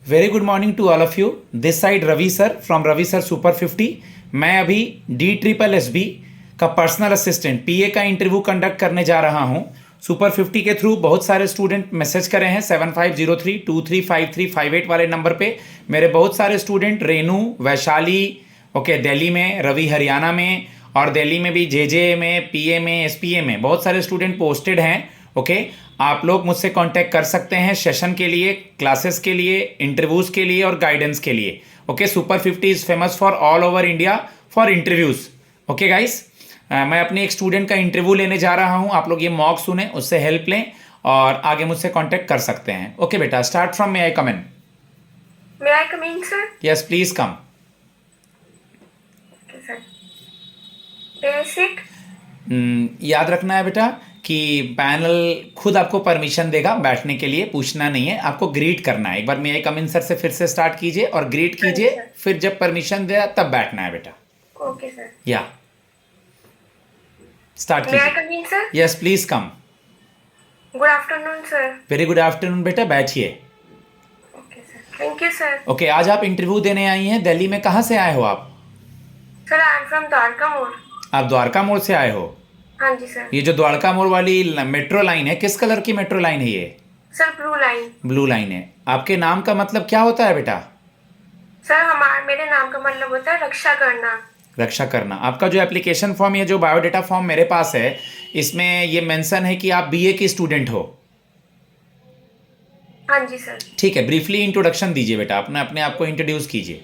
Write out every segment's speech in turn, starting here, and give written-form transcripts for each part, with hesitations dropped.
Very good morning to all of you. This side Ravi sir from Ravi sir super 50। मैं अभी DSSB का personal assistant PA का interview conduct करने जा रहा हूं। सुपर 50 के थ्रू बहुत सारे स्टूडेंट मैसेज करे हैं 7503235358 वाले नंबर पे। मेरे बहुत सारे स्टूडेंट रेनू, वैशाली, ओके दिल्ली में, रवि हरियाणा में, और दिल्ली में भी JJ में, PA में, SPA में बहुत सारे स्टूडेंट पोस्टेड हैं। ओके आप लोग मुझसे कांटेक्ट कर सकते हैं सेशन के लिए, क्लासेस के लिए, इंटरव्यूज़ के लिए और गाइडेंस के लिए। Okay super 50 is famous for all over India for interviews. Okay guys, मैं अपने एक स्टूडेंट का इंटरव्यू लेने जा रहा हूं। आप लोग ये मॉक सुने, उससे हेल्प लें और आगे मुझसे कांटेक्ट कर सकते हैं। ओके बेटा, start from May I come in. May I come in, sir? Yes please come. Okay, sir. Basic. याद रखना है बेटा कि पैनल खुद आपको परमिशन देगा बैठने के लिए, पूछना नहीं है, आपको ग्रीट करना है। एक बार मे आई कम इन सर से फिर से स्टार्ट कीजिए और ग्रीट कीजिए, sir. फिर जब परमिशन दे तब बैठना है बेटा। Okay, sir. या स्टार्ट May I कीजिए। come in, sir? Yes please come. Good afternoon, sir. Very good afternoon बेटा, बैठिए। Okay, sir. Thank you, sir. Okay आज आप इंटरव्यू देने आई हैं दिल्ली में। कहाँ से आए हो आप? Sir, I am from Dwarka Moor. आप द्वारका मोड़ से आए हो। हाँ जी, sir. ये जो द्वारका मोड़ वाली मेट्रो लाइन है, किस कलर की मेट्रो लाइन है ये? Sir, blue line. Blue line है। आपके नाम का मतलब क्या होता है बेटा? Sir, मेरे नाम का मतलब होता है रक्षा करना. रक्षा करना। आपका जो एप्लीकेशन फॉर्म या जो बायोडाटा फॉर्म मेरे पास है, इसमें ये मेंशन है कि आप BA की स्टूडेंट हो। हाँ जी, sir. ठीक है, ब्रीफली इंट्रोडक्शन दीजिए बेटा, अपने आप को इंट्रोड्यूस कीजिए।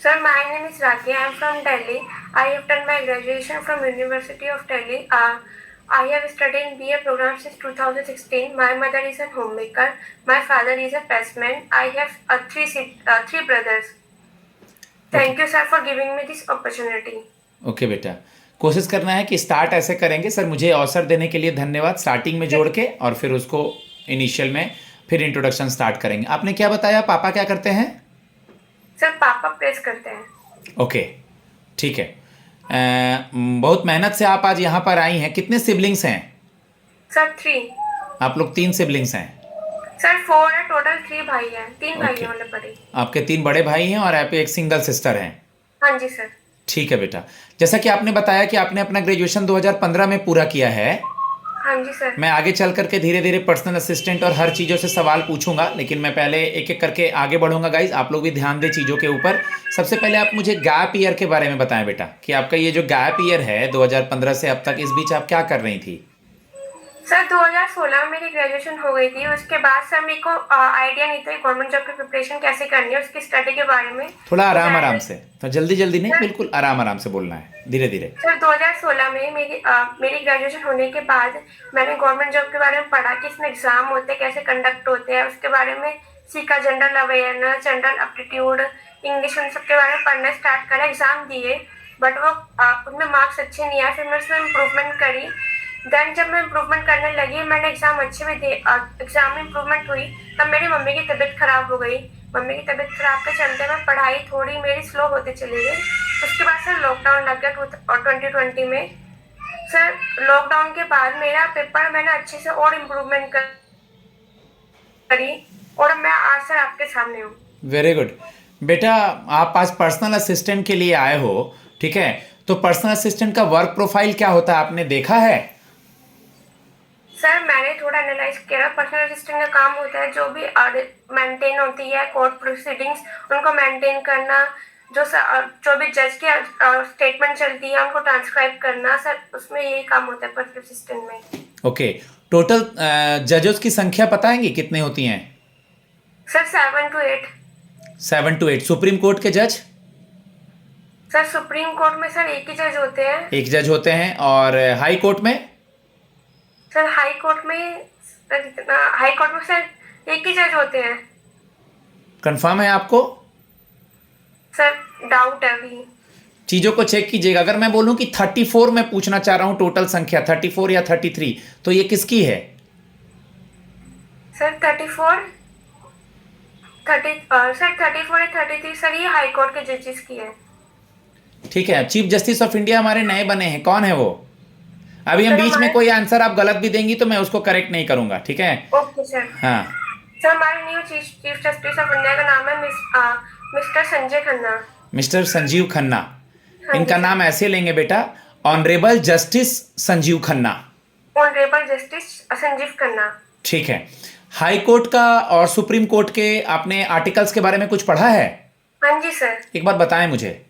Sir, my name is Raki. I am from Delhi. I have done my graduation from University of Delhi. I have studied in BA program since 2016. My mother is a homemaker. My father is a pressman. I have three brothers. Thank you, sir, for giving me this opportunity. Okay बेटा, कोशिश करना है कि start ऐसे करेंगे। Sir मुझे अवसर देने के लिए धन्यवाद, स्टार्टिंग में जोड़ के और फिर उसको इनिशियल में फिर इंट्रोडक्शन स्टार्ट करेंगे। आपने क्या बताया, पापा क्या करते हैं? सर पापा प्रेस करते हैं. ओके ठीक है। बहुत मेहनत से आप आज यहाँ पर आई हैं। कितने सिबलिंग्स हैं? सर 3. आप लोग 3 सिबलिंग्स हैं। सर 4 है टोटल, 3 भाई हैं. 3 भाई Okay. हैं मतलब बड़े. आपके 3 बड़े भाई हैं और आप एक सिंगल सिस्टर हैं। हाँ जी सर. ठीक है बेटा, जैसा कि आपने बताया कि आपने अपना ग्रेजुएशन 2015 में पूरा किया है। हाँ जी सर. मैं आगे चल करके धीरे धीरे पर्सनल असिस्टेंट और हर चीज़ों से सवाल पूछूंगा, लेकिन मैं पहले एक एक करके आगे बढ़ूंगा। गाइज आप लोग भी ध्यान दें चीज़ों के ऊपर। सबसे पहले आप मुझे गैप ईयर के बारे में बताएं बेटा, कि आपका ये जो गैप ईयर है 2015 से अब तक, इस बीच आप क्या कर रही थी? सर 2016 में मेरी ग्रेजुएशन हो गई थी. उसके बाद सर मेरे को आइडिया नहीं था गवर्नमेंट जॉब की प्रिपरेशन कैसे करनी है, उसकी स्टडी के बारे में. थोड़ा आराम से, तो जल्दी जल्दी नहीं, बिल्कुल आराम से बोलना है, धीरे धीरे। सर 2016 में मेरी ग्रेजुएशन होने के बाद मैंने गवर्नमेंट जॉब के बारे में पढ़ा कि इसमें एग्जाम होते हैं, कैसे कंडक्ट होते हैं, उसके बारे में सीखा. General awareness, general aptitude, English, उन सब के बारे में पढ़ना स्टार्ट करा. एग्जाम दिए बट वो उनमें मार्क्स अच्छे नहीं आए. फिर मैं उसमें इम्प्रूवमेंट करी. देन जब मैं इम्प्रूवमेंट करने लगी, मैंने एग्जाम अच्छे भी दिए, एग्जाम में इम्प्रूवमेंट हुई. तब मेरी मम्मी की तबीयत खराब हो गई. मम्मी की तबीयत खराब के चलते मैं पढ़ाई थोड़ी मेरी स्लो होते चली गई. उसके बाद सर लॉकडाउन लग गया 2020 में. सर लॉकडाउन के बाद मेरा पेपर मैंने अच्छे से और इम्प्रूवमेंट करी और मैं आज सर आपके सामने हूँ. वेरी गुड बेटा, आप आज पर्सनल असिस्टेंट के लिए आए हो, ठीक है? तो पर्सनल असिस्टेंट का वर्क प्रोफाइल क्या होता है, आपने देखा है? सर मैंने थोड़ा एनालाइज किया. पर्सनल असिस्टेंट का काम होता है जो भी मेंटेन होती है कोर्ट प्रोसीडिंग्स, उनको मेंटेन करना. जो भी जज की स्टेटमेंट चलती है उनको ट्रांसक्राइब करना. सर उसमें यही काम होता है पर्सनल असिस्टेंट में. ओके, टोटल जजेस की संख्या बताएंगे कितने होती हैं? Sir 7 to 8. 7 to 8। Supreme court के जज? सर सुप्रीम कोर्ट में सर एक ही जज होते हैं. एक जज होते हैं। और हाई कोर्ट में? सर हाई कोर्ट में सर एक ही जज होते हैं. कंफर्म है आपको? सर डाउट है अभी. चीज़ों को चेक कीजिएगा। अगर मैं बोलूं कि 34 मैं पूछना चाह रहा हूं, टोटल संख्या 34 या 33, तो ये किसकी है? सर 34 या 33 सर ये हाई कोर्ट के जजेस की है. ठीक है, चीफ जस्टिस ऑफ इंडिया हमारे नए बने हैं, कौन है वो? अभी हम बीच में कोई आंसर आप गलत भी देंगी तो मैं उसको करेक्ट नहीं करूंगा, ठीक है? Okay sir. हाँ, सर हमारे new chief justice of India का नाम है मिस्टर संजय खन्ना। मिस्टर संजीव खन्ना। हाँ इनका जी नाम ऐसे लेंगे बेटा, honourable justice Sanjeev Khanna. Honourable justice Sanjeev Khanna. ठीक है। हाई कोर्ट का और सुप्रीम कोर्ट के आपने आर्टिकल्स के बारे में कुछ पढ़ा है? हाँ जी सर। एक बार बताएं मुझे।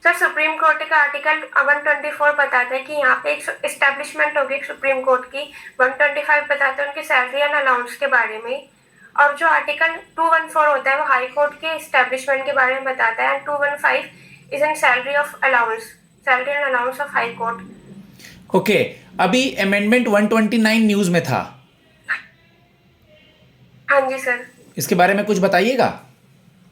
सर सुप्रीम कोर्ट का आर्टिकल 124 बताता है कि यहाँ पे एक एस्टेब्लिशमेंट होगी सुप्रीम कोर्ट की। 125 बताता है उनकी सैलरी एंड अलाउंस के बारे में। और जो आर्टिकल 214 होता है वो हाई कोर्ट के एस्टेब्लिशमेंट के बारे में बताता है। And 215 is in salary of allowance, salary and allowance of high court. Okay, अभी अमेंडमेंट 129 न्यूज में था, हाँ जी सर। इसके बारे में कुछ बताइएगा।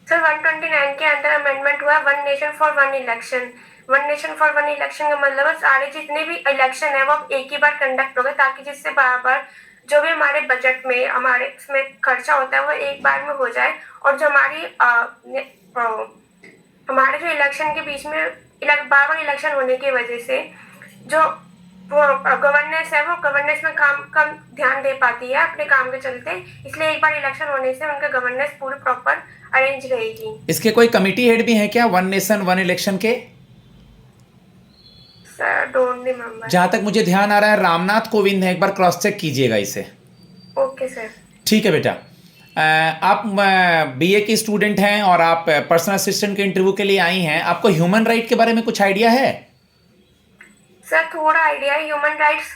सर 129 के अंदर अमेंडमेंट हुआ one nation for one election. One nation for one election का मतलब है सारे जितने भी इलेक्शन है वो एक ही बार कंडक्ट होगा, ताकि जिससे बार बार जो भी हमारे बजट में हमारे उसमें खर्चा होता है वो एक बार में हो जाए। और जो हमारे जो इलेक्शन के बीच में बार बार इलेक्शन होने की वजह से जो गवर्नेंस है वो गवर्नेंस में काम कम ध्यान दे पाती है अपने काम के चलते। इसलिए एक बार इलेक्शन होने से उनका गवर्नेंस पूरी प्रॉपर अरेंज रहेगी। इसके कोई कमिटी हेड भी है क्या वन नेशन वन इलेक्शन के? Sir don't remember. जहां तक मुझे ध्यान आ रहा है रामनाथ कोविंद है, एक बार क्रॉस चेक कीजिएगा इसे। Okay sir. ठीक है बेटा। आप बीए की स्टूडेंट हैं और आप पर्सनल असिस्टेंट के इंटरव्यू के लिए आई हैं। आपको ह्यूमन राइट के बारे में कुछ आइडिया है? सर थोड़ा आइडिया है ह्यूमन राइट्स।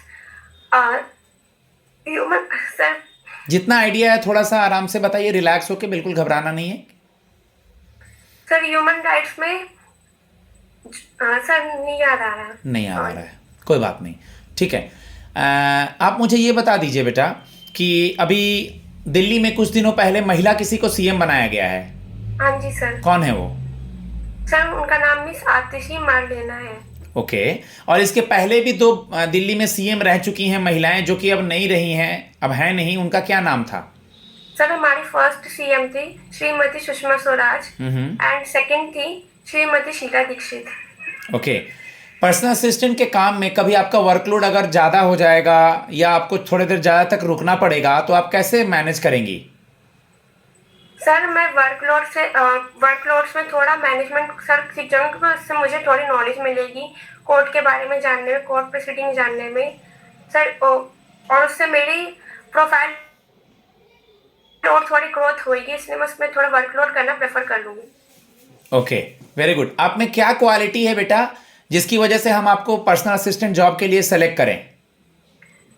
ह्यूमन सर जितना आइडिया है थोड़ा सा आराम से बताइए, रिलैक्स होके, बिल्कुल घबराना नहीं है। सर ह्यूमन राइट्स में सर नहीं याद आ रहा। नहीं याद आ रहा है, कोई बात नहीं, ठीक है। आप मुझे ये बता दीजिए बेटा कि अभी दिल्ली में कुछ दिनों पहले महिला किसी को सीएम बनाया गया है। हाँ जी सर। कौन है वो? सर उनका नाम मिस आतिशी मारलेना है। ओके। और इसके पहले भी दो दिल्ली में सीएम रह चुकी हैं महिलाएं, जो कि अब नहीं रही हैं, अब हैं नहीं। उनका क्या नाम था? सर हमारी फर्स्ट सीएम थी श्रीमती सुषमा स्वराज एंड सेकंड थी Shrimati Sheila Dikshit. Okay. Personal assistant के काम में कभी आपका वर्कलोड अगर ज़्यादा हो जाएगा या आपको थोड़ी देर ज़्यादा तक रुकना पड़ेगा तो आप कैसे मैनेज करेंगी? सर मैं वर्कलोड्स में थोड़ा मैनेजमेंट सर सीख जाऊंगी, क्योंकि उससे मुझे थोड़ी नॉलेज मिलेगी कोर्ट के बारे में जानने में, कोर्ट प्रोसीडिंग जानने में सर। और उससे मेरी प्रोफाइल और थोड़ी ग्रोथ होगी, इसलिए मैं उसमें थोड़ा वर्कलोड करना प्रेफर कर लूँगी। Okay, very good. आप में क्या क्वालिटी है बेटा जिसकी वजह से हम आपको पर्सनल असिस्टेंट जॉब के लिए सेलेक्ट करें?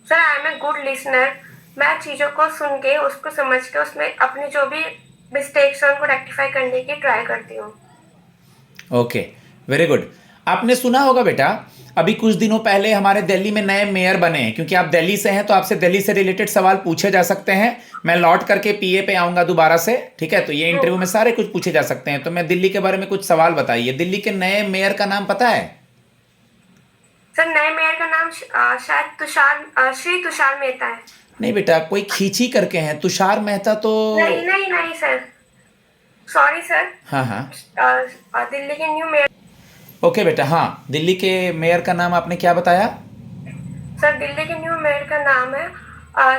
Sir I am a good listener. मैं चीज़ों को सुन के उसको समझ के उसमें अपनी जो भी मिस्टेक्स हैं उनको रेक्टिफाई करने की ट्राई करती हूँ। Okay, very good. आपने सुना होगा बेटा अभी कुछ दिनों पहले हमारे दिल्ली में नए मेयर बने हैं। क्योंकि आप दिल्ली से हैं तो आपसे दिल्ली से रिलेटेड सवाल पूछे जा सकते हैं। मैं लौट करके पीए पे आऊँगा दोबारा से, ठीक है? तो ये इंटरव्यू में सारे कुछ पूछे जा सकते हैं। तो मैं दिल्ली के बारे में कुछ सवाल बताइए। दिल्ली के नए मेयर का नाम पता है? सर नए मेयर का नाम शायद श्री तुषार मेहता है। नहीं बेटा, कोई खींची करके हैं। तुषार मेहता तो नहीं सर, सॉरी सर। हाँ हाँ, दिल्ली के न्यू मेयर। ओके बेटा। हाँ, दिल्ली के मेयर का नाम आपने क्या बताया? सर दिल्ली के न्यू मेयर का नाम है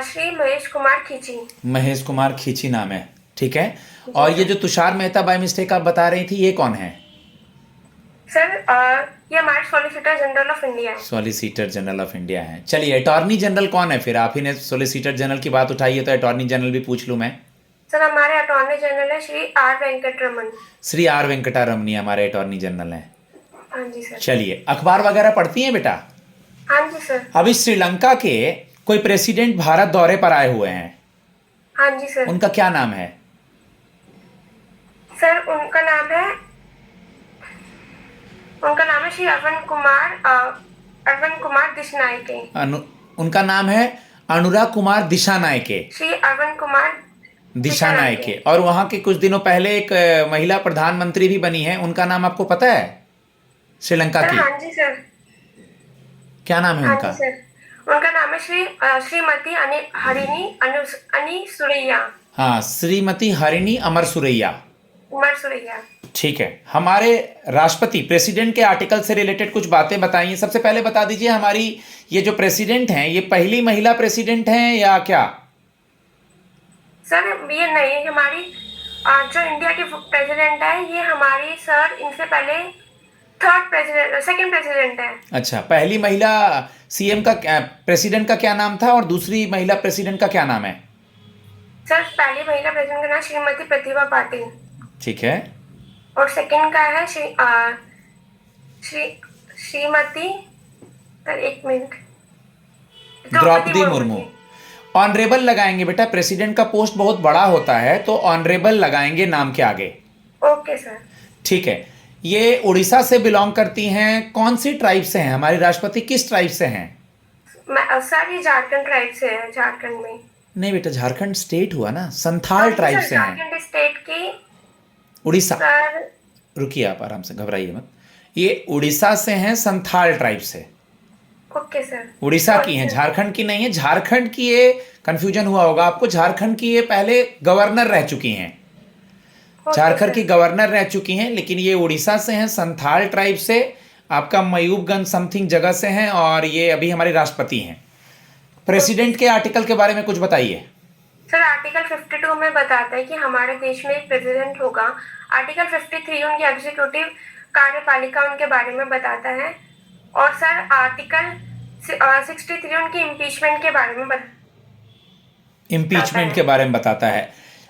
श्री महेश कुमार खींची। महेश कुमार खींची नाम है, ठीक है। और ये जो तुषार मेहता बाय मिस्टेक आप बता रही थी, ये कौन है? सर ये हमारे सॉलिसिटर जनरल ऑफ इंडिया है। सॉलिसिटर जनरल ऑफ इंडिया है। चलिए, अटॉर्नी जनरल कौन है फिर? आप ही ने सॉलिसिटर जनरल की बात उठाई है तो अटॉर्नी जनरल भी पूछ लूँ मैं। सर हमारे अटॉर्नी जनरल है श्री आर वेंकटरमन। श्री आर वेंकटरमनी हमारे अटॉर्नी जनरल हैं। हाँ जी सर। चलिए, अखबार वगैरह पढ़ती हैं बेटा? हाँ जी सर। अभी श्रीलंका के कोई प्रेसिडेंट भारत दौरे पर आए हुए हैं। हाँ जी सर। उनका क्या नाम है? सर उनका नाम है श्री अरविंद कुमार दिशनायके। उनका नाम है अनुराग कुमार दिशानायके। श्री अरविंद कुमार दिशानायके। और वहां के कुछ दिनों पहले एक महिला प्रधानमंत्री भी बनी है, उनका नाम आपको पता है? श्रीलंका की। हाँ जी सर। क्या नाम है हाँ उनका? जी सर, उनका नाम है श्रीमती हरिणी अनी सुरैया। हाँ, श्रीमती हरिणी अमर सुरैया। उमर सुरैया। ठीक है। हमारे राष्ट्रपति प्रेसिडेंट के आर्टिकल से रिलेटेड कुछ बातें बताइए। सबसे पहले बता दीजिए, हमारी ये जो प्रेसिडेंट हैं ये पहली महिला प्रेसिडेंट हैं या क्या? सर ये नहीं, हमारी जो इंडिया की प्रेसिडेंट है ये हमारी सर इनसे पहले थर्ड प्रेसिडेंट, सेकंड प्रेसिडेंट है। अच्छा, पहली महिला सीएम का प्रेसिडेंट का क्या नाम था और दूसरी महिला प्रेसिडेंट का क्या नाम है? सर पहली महिला प्रेसिडेंट का नाम श्रीमती प्रतिभा पाटिल ठीक है। और सेकंड का है श्रीमती, सर एक मिनट, द्रौपदी मुर्मू। जी। ऑनरेबल लगाएंगे बेटा, प्रेसिडेंट का पोस्ट बहुत बड़ा होता है तो ऑनरेबल लगाएंगे नाम के आगे। Okay sir. ठीक है। ये उड़ीसा से बिलोंग करती हैं, कौन सी ट्राइब से हैं? हमारे राष्ट्रपति किस ट्राइब से हैं? सर ये झारखंड ट्राइब से है, झारखंड में। नहीं बेटा, झारखंड स्टेट हुआ ना, संथाल ट्राइब से हैं। झारखंड स्टेट की। उड़ीसा, सर रुकिए आप आराम से, घबराइए मत। ये उड़ीसा से हैं, संथाल ट्राइब से। Okay sir. उड़ीसा की हैं, झारखंड की नहीं है। झारखंड की ये कंफ्यूजन हुआ होगा आपको, झारखंड की ये पहले गवर्नर रह चुकी हैं, झारखंड की गवर्नर रह चुकी हैं, लेकिन ये उड़ीसा से हैं, संथाल ट्राइब से, आपका मयूबगंज समथिंग जगह से हैं और ये अभी हमारे राष्ट्रपति हैं। प्रेसिडेंट के आर्टिकल के बारे में कुछ बताइए। सर आर्टिकल 52 में बताता है कि हमारे देश में एक प्रेसिडेंट होगा। आर्टिकल 53 उनकी एग्जीक्यूटिव कार्यपालिका उनके बारे में बताता है। और सर आर्टिकल 63 उनकी इम्पीचमेंट के बारे में इम्पीचमेंट के बारे में बताता है।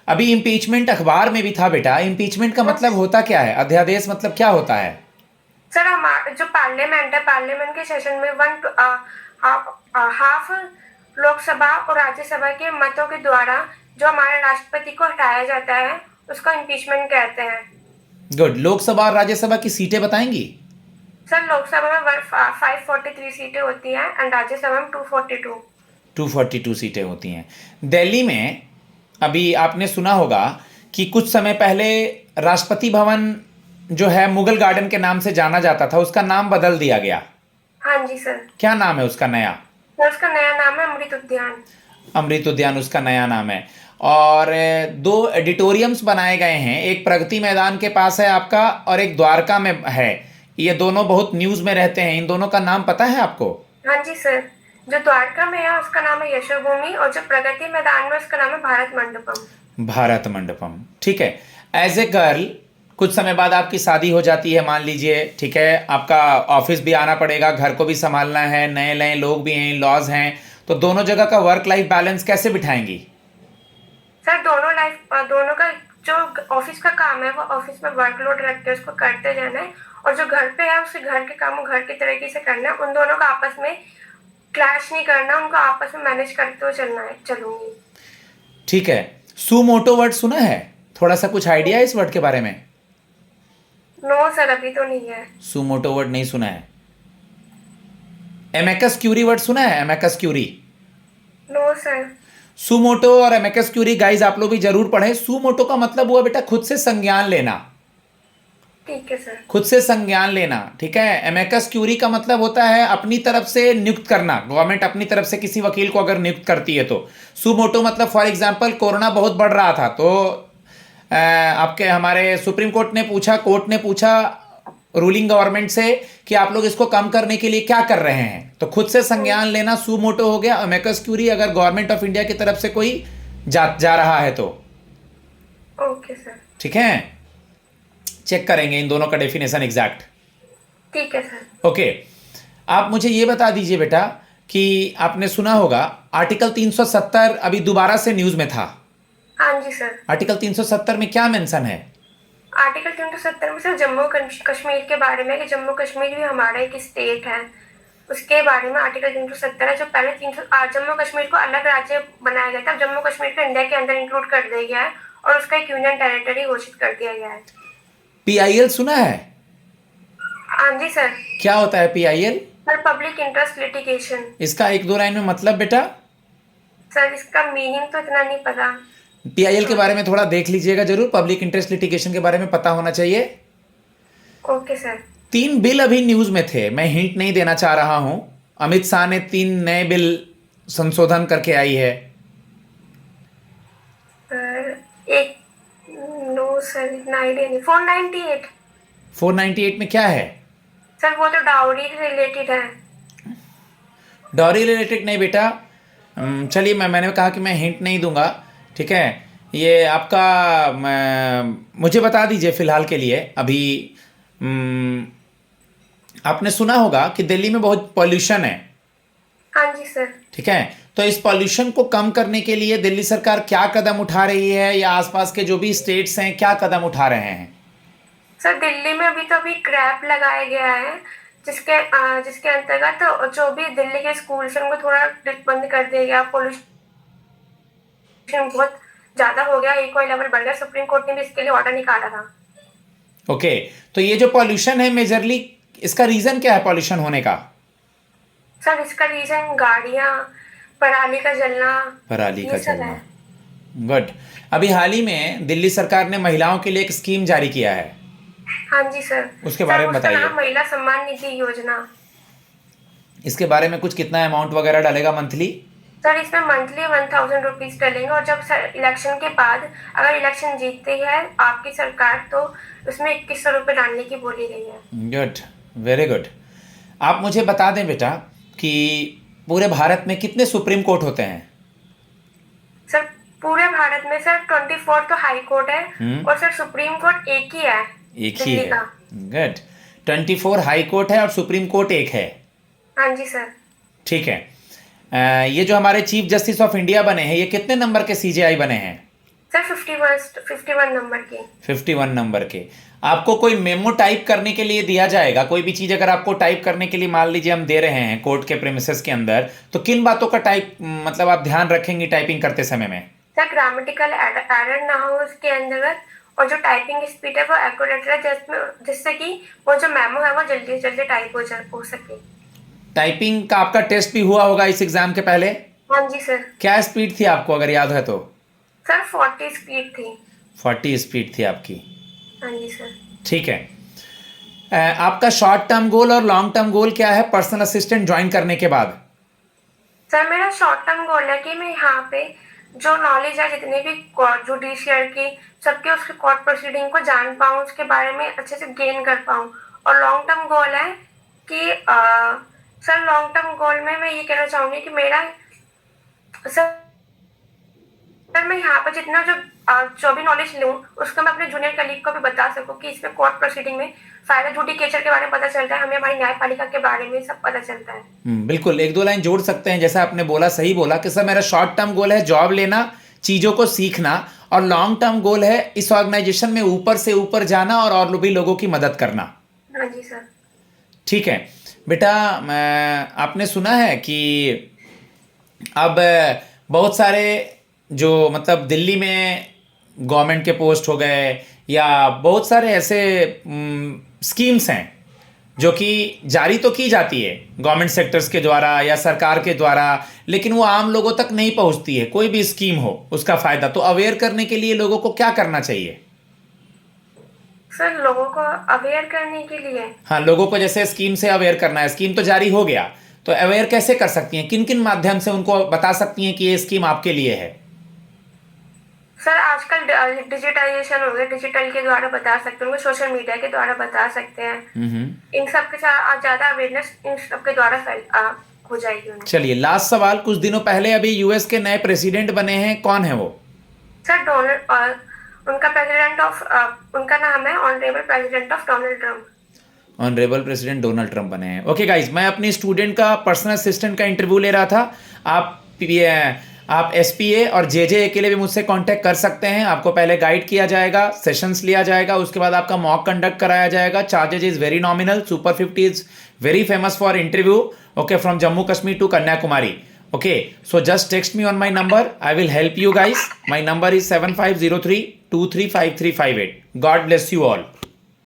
अभी इम्पीचमेंट अखबार में भी था बेटा। इम्पीचमेंट का मतलब होता क्या है? अध्यादेश मतलब क्या होता है? सर हमारा जो पार्लियामेंट है, पार्लियामेंट के सेशन में हाफ लोकसभा और राज्यसभा के मतों के द्वारा जो हमारे राष्ट्रपति को हटाया जाता है उसको इम्पीचमेंट कहते हैं। गुड। लोकसभा और राज्यसभा की सीटें बताएंगी? सर लोकसभा में 543 सीटें होती हैं एंड राज्यसभा में 242 सीटें होती हैं। दिल्ली में अभी आपने सुना होगा कि कुछ समय पहले राष्ट्रपति भवन जो है मुगल गार्डन के नाम से जाना जाता था, उसका नाम बदल दिया गया। हाँ जी सर। क्या नाम है उसका नया? उसका नया नाम है अमृत उद्यान। अमृत उद्यान उसका नया नाम है। और 2 एडिटोरियम्स बनाए गए हैं, एक प्रगति मैदान के पास है आपका और एक द्वारका में है। ये दोनों बहुत न्यूज में रहते हैं। इन दोनों का नाम पता है आपको? हाँ जी सर। जो द्वारका में है उसका नाम है यशोभूमि और जो प्रगति मैदान में उसका नाम है भारत मंडपम। भारत मंडपम, ठीक है। एज ए गर्ल कुछ समय बाद आपकी शादी हो जाती है मान लीजिए, ठीक है, आपका ऑफिस भी आना पड़ेगा, घर को भी संभालना है, नए नए लोग भी हैं, लॉज हैं, तो दोनों जगह का वर्क लाइफ बैलेंस कैसे बिठाएंगी? सर दोनों का जो ऑफिस का काम है वो ऑफिस में वर्कलोड रख के उसको करते जाना है और जो घर पे है उसे घर के काम घर की तरीके से करना है। उन दोनों का आपस में क्लैश नहीं करना, उनको आपस में मैनेज करते हुए चलूंगी। ठीक है। सुमोटो वर्ड सुना है? थोड़ा सा कुछ आइडिया है इस वर्ड के बारे में? नो सर अभी तो नहीं है। सुमोटो वर्ड नहीं सुना है। एमेकस क्यूरी वर्ड सुना है? Amicus curiae? No sir. Suo motu और एमेकस क्यूरी गाइज आप लोग भी जरूर पढ़ें। सुमोटो का मतलब हुआ बेटा खुद से संज्ञान लेना। ठीक है सर। खुद से संज्ञान लेना, ठीक है। एमेकस क्यूरी का मतलब होता है अपनी तरफ से नियुक्त करना। गवर्नमेंट अपनी तरफ से किसी वकील को अगर नियुक्त करती है तो। सुमोटो मतलब फॉर एग्जांपल कोरोना बहुत बढ़ रहा था तो आपके हमारे सुप्रीम कोर्ट ने पूछा रूलिंग गवर्नमेंट से कि आप लोग इसको कम करने के लिए क्या कर रहे हैं, तो खुद से संज्ञान लेना सुमोटो हो गया। एमेकस क्यूरी अगर गवर्नमेंट ऑफ इंडिया की तरफ से कोई जा रहा है तो। Okay sir. ठीक है, चेक करेंगे इन दोनों का डेफिनेशन एग्जैक्ट। ठीक है सर। ओके, आप मुझे ये बता दीजिए बेटा कि आपने सुना होगा आर्टिकल 370 अभी दोबारा से न्यूज में था। हाँ जी सर। आर्टिकल 370 में क्या मेंशन है? आर्टिकल 370 में सर जम्मू कश्मीर के बारे में कि जम्मू कश्मीर भी हमारा एक स्टेट है, उसके बारे में आर्टिकल 370 है। जो पहले जम्मू कश्मीर को अलग राज्य बनाया गया था, जम्मू कश्मीर को इंडिया के अंदर इंक्लूड कर दिया गया है और उसका एक यूनियन टेरिटरी घोषित कर दिया गया है। PIL सुना है? हाँ जी सर। क्या होता है PIL? Sir public interest litigation. इसका 1-2 लाइन में मतलब बेटा? सर इसका मीनिंग तो इतना नहीं पता। PIL के बारे में थोड़ा देख लीजिएगा जरूर, पब्लिक इंटरेस्ट लिटिगेशन के बारे में पता होना चाहिए। Okay sir. 3 बिल अभी न्यूज में थे, मैं हिंट नहीं देना चाह रहा हूं। अमित शाह ने 3 नए बिल संशोधन करके आई है। एक नो सर इतना आइडिया नहीं। 498। 498 में क्या है? सर वो तो डाउरी रिलेटेड है। डॉरी रिलेटेड नहीं बेटा। चलिए मैंने कहा कि मैं हिंट नहीं दूंगा, ठीक है। ये आपका मुझे बता दीजिए फिलहाल के लिए अभी आपने सुना होगा कि दिल्ली में बहुत पॉल्यूशन है, हाँ जी सर। ठीक है। तो इस पॉल्यूशन को कम करने के लिए दिल्ली सरकार क्या कदम उठा रही है, या आसपास के जो भी स्टेट्स हैं क्या कदम उठा रहे हैं? सर दिल्ली में अभी क्रैप लगाया गया है, जिसके अंतर्गत तो जो भी दिल्ली के स्कूल हैं उनको थोड़ा बंद कर दिया गया। पोल्यूशन बहुत ज्यादा हो गया, इको लेवल बढ़ गया। सुप्रीम कोर्ट ने भी इसके लिए ऑर्डर निकाला था। ओके, तो ये जो पॉल्यूशन है मेजरली इसका रीजन क्या है पॉल्यूशन होने का? सर इसका रीजन गाड़ियां, पराली का ये सब जलना। है। गुड। अभी हाल ही में दिल्ली सरकार ने महिलाओं के लिए एक स्कीम जारी किया है, हाँ जी सर। उसके बारे में उसका बताइए। नाम महिला सम्मान निधि योजना। इसके बारे में कुछ कितना अमाउंट वगैरह डालेगा मंथली? सर इसमें मंथली 1000 रुपीज डलेंगे, और जब इलेक्शन के बाद अगर इलेक्शन जीतती है आपकी सरकार तो उसमें 2100 रुपये डालने की बोली गई है। Good, very good. आप मुझे बता दें बेटा कि पूरे भारत में कितने सुप्रीम कोर्ट होते हैं? सर पूरे भारत में सर 24 तो हाई कोर्ट है, और सर सुप्रीम कोर्ट एक ही है। एक ही है। गुड। 24 हाई कोर्ट है और सुप्रीम कोर्ट एक है। हाँ जी सर। ठीक है। ये जो हमारे चीफ जस्टिस ऑफ इंडिया बने हैं ये कितने नंबर के सीजेआई बने हैं? सर 51 नंबर के। 51 नंबर के। आपको कोई मेमो टाइप करने के लिए दिया जाएगा, कोई भी चीज़ अगर आपको टाइप करने के लिए मान लीजिए हम दे रहे हैं कोर्ट के प्रेमिसेस के अंदर, तो किन बातों का टाइप मतलब आप ध्यान रखेंगे टाइपिंग करते समय में? सर ग्रामेटिकल एरर ना हो उसके अंतर्गत, और जो टाइपिंग स्पीड है वो एक्यूरेट रहे, जिससे कि वो जो मेमो है वो जल्दी से जल्दी टाइप हो सके। टाइपिंग का आपका टेस्ट भी हुआ होगा इस एग्जाम के पहले? हाँ जी सर। क्या स्पीड थी आपको अगर याद है तो? सर 40 स्पीड थी। 40 स्पीड थी आपकी। हाँ जी सर। ठीक है। आपका शॉर्ट टर्म गोल और लॉन्ग टर्म गोल क्या है पर्सनल असिस्टेंट ज्वाइन करने के बाद? सर मेरा शॉर्ट टर्म गोल है कि मैं यहाँ पे जो नॉलेज है जितनी भी जुडिशियल की सबके उसके कोर्ट प्रोसीडिंग को जान पाऊँ, उसके बारे में अच्छे से गेन कर पाऊँ। और लॉन्ग टर्म गोल है कि सर लॉन्ग टर्म गोल में मैं ये कहना चाहूँगी कि मेरा सर मैं यहाँ पर जितना जो भी नॉलेज लूँ उसको मैं अपने जूनियर कलीग को भी बता सकूँ कि इसमें कोर्ट प्रोसीडिंग में फायदा जुडिकेचर के बारे में पता चलता है, हमें हमारी न्यायपालिका के बारे में सब पता चलता है। बिल्कुल, एक दो लाइन जोड़ सकते हैं जैसा आपने बोला, सही बोला कि सर मेरा शॉर्ट टर्म गोल है जॉब लेना, चीज़ों को सीखना, और लॉन्ग टर्म गोल है इस ऑर्गेनाइजेशन में ऊपर से ऊपर जाना और भी लोगों की मदद करना। हाँ जी सर। ठीक है बेटा, आपने सुना है कि अब बहुत सारे जो मतलब दिल्ली में गवर्नमेंट के पोस्ट हो गए या बहुत सारे ऐसे स्कीम्स हैं जो कि जारी तो की जाती है गवर्नमेंट सेक्टर्स के द्वारा या सरकार के द्वारा, लेकिन वो आम लोगों तक नहीं पहुंचती है। कोई भी स्कीम हो उसका फायदा तो अवेयर करने के लिए लोगों को क्या करना चाहिए? सर लोगों को अवेयर करने के लिए, हाँ, लोगों को जैसे स्कीम से अवेयर करना है, स्कीम तो जारी हो गया तो अवेयर कैसे कर सकती हैं, किन किन माध्यम से उनको बता सकती हैं कि ये स्कीम आपके लिए है? सर आजकल डिजिटाइजेशन हो गया, डिजिटल के द्वारा बता सकते हैं उनको, सोशल मीडिया के द्वारा बता सकते हैं। इन सब के साथ ज़्यादा अवेयरनेस इन सब के द्वारा हो जाएगी उन्हें। चलिए लास्ट सवाल, कुछ दिनों पहले अभी यूएस के नए प्रेसिडेंट बने हैं, कौन है वो? सर डोनाल्ड, उनका नाम है honourable president of Donald Trump. Honourable president Donald Trump बने हैं। ओके गाइज, मैं अपनी स्टूडेंट का पर्सनल असिस्टेंट का इंटरव्यू ले रहा था। आप एसपीए और जेजे के लिए भी मुझसे कांटेक्ट कर सकते हैं। आपको पहले गाइड किया जाएगा, सेशंस लिया जाएगा, उसके बाद आपका मॉक कंडक्ट कराया जाएगा। Charges is very nominal. Super 50 is very famous for interview, okay, from Jammu Kashmir to Kanyakumari. Okay, so just text me on my number. I will help you guys. My number is 7503 235358. God bless you all.